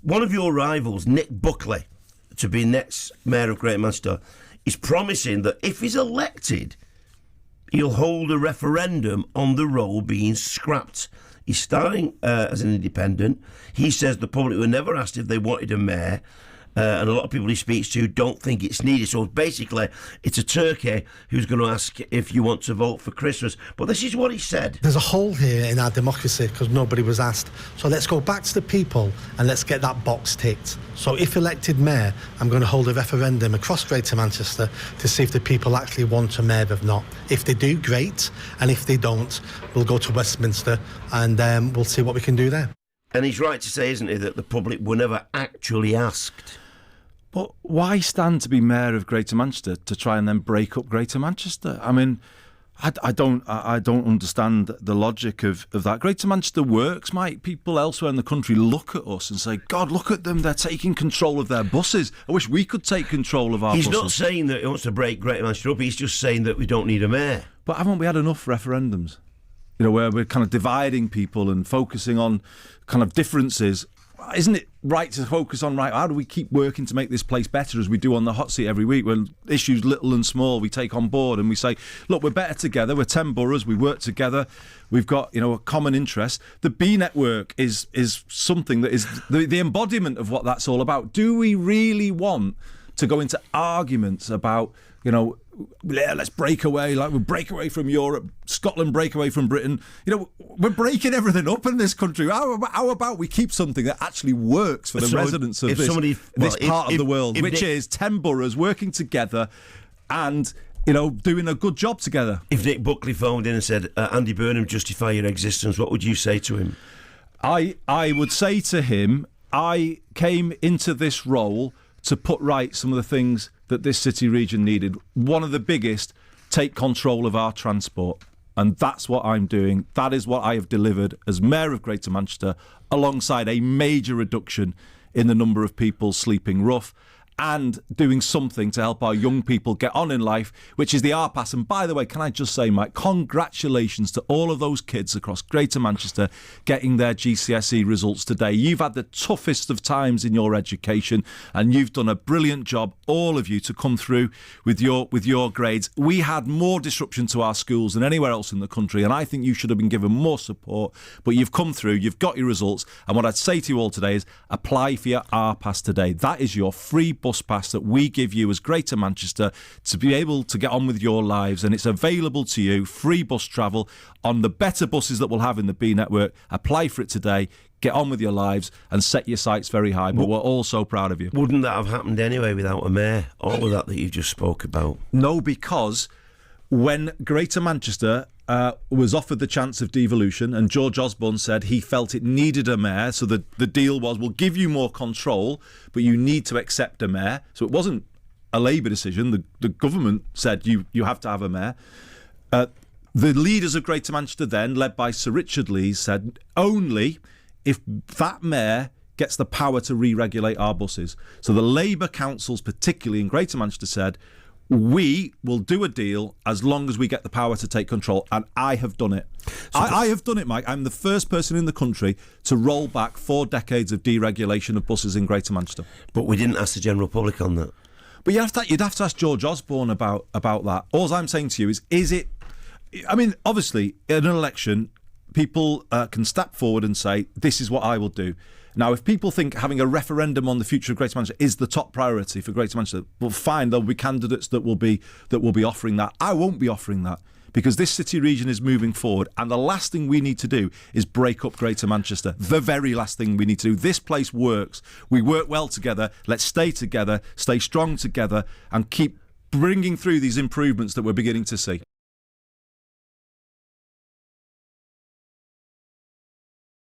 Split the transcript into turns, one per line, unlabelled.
one of your rivals, Nick Buckley, to be next Mayor of Greater Manchester, is promising that if he's elected, he'll hold a referendum on the role being scrapped. He's starting as an independent. He says the public were never asked if they wanted a mayor, and a lot of people he speaks to don't think it's needed. So basically, it's a turkey who's going to ask if you want to vote for Christmas. But this is what he said.
There's a hole here in our democracy because nobody was asked. So let's go back to the people and let's get that box ticked. So if elected mayor, I'm going to hold a referendum across Greater Manchester to see if the people actually want a mayor or not. If they do, great. And if they don't, we'll go to Westminster and we'll see what we can do there.
And he's right to say, isn't he, that the public were never actually asked.
But why stand to be mayor of Greater Manchester to try and then break up Greater Manchester? I mean, I don't understand the logic of that. Greater Manchester works, mate. People elsewhere in the country look at us and say, God, look at them. They're taking control of their buses. I wish we could take control of our buses.
He's not saying that he wants to break Greater Manchester up. He's just saying that we don't need a mayor.
But haven't we had enough referendums? You know, where we're kind of dividing people and focusing on kind of differences. Isn't it right to focus on, how do we keep working to make this place better, as we do on the hot seat every week, when issues little and small we take on board and we say, look, we're better together, we're 10 boroughs, we work together, we've got, a common interest. The B network is something that is the embodiment of what that's all about. Do we really want to go into arguments about, let's break away, we'll break away from Europe, Scotland break away from Britain. We're breaking everything up in this country. How about we keep something that actually works for the residents of this part of the world, which is 10 boroughs working together and, doing a good job together.
If Nick Buckley phoned in and said, Andy Burnham, justify your existence, what would you say to him?
I would say to him, I came into this role to put right some of the things that this city region needed. One of the biggest, take control of our transport. And that's what I'm doing. That is what I have delivered as Mayor of Greater Manchester, alongside a major reduction in the number of people sleeping rough, and doing something to help our young people get on in life, which is the R-Pass. And by the way, can I just say, Mike, congratulations to all of those kids across Greater Manchester getting their GCSE results today. You've had the toughest of times in your education, and you've done a brilliant job, all of you, to come through with your grades. We had more disruption to our schools than anywhere else in the country, and I think you should have been given more support. But you've come through, you've got your results, and what I'd say to you all today is apply for your R-Pass today. That is your free bus pass that we give you as Greater Manchester to be able to get on with your lives, and it's available to you, free bus travel on the better buses that we'll have in the B network. Apply for it today, get on with your lives and set your sights very high. But we're all so proud of you.
Wouldn't that have happened anyway without a mayor? All of that you just spoke about.
No, because when Greater Manchester was offered the chance of devolution, and George Osborne said he felt it needed a mayor, so the deal was, we'll give you more control, but you need to accept a mayor. So it wasn't a Labour decision. The government said you have to have a mayor. The leaders of Greater Manchester then, led by Sir Richard Lees, said only if that mayor gets the power to re-regulate our buses. So the Labour councils, particularly in Greater Manchester, said, we will do a deal as long as we get the power to take control, and I have done it. I have done it, Mike. I'm the first person in the country to roll back 4 decades of deregulation of buses in Greater Manchester.
But we didn't ask the general public on that.
But you'd have to ask George Osborne about that. All I'm saying to you is it... I mean, obviously, in an election, people can step forward and say, this is what I will do. Now, if people think having a referendum on the future of Greater Manchester is the top priority for Greater Manchester, well, fine, there'll be candidates that will be offering that. I won't be offering that, because this city region is moving forward, and the last thing we need to do is break up Greater Manchester. The very last thing we need to do. This place works. We work well together. Let's stay together, stay strong together, and keep bringing through these improvements that we're beginning to see.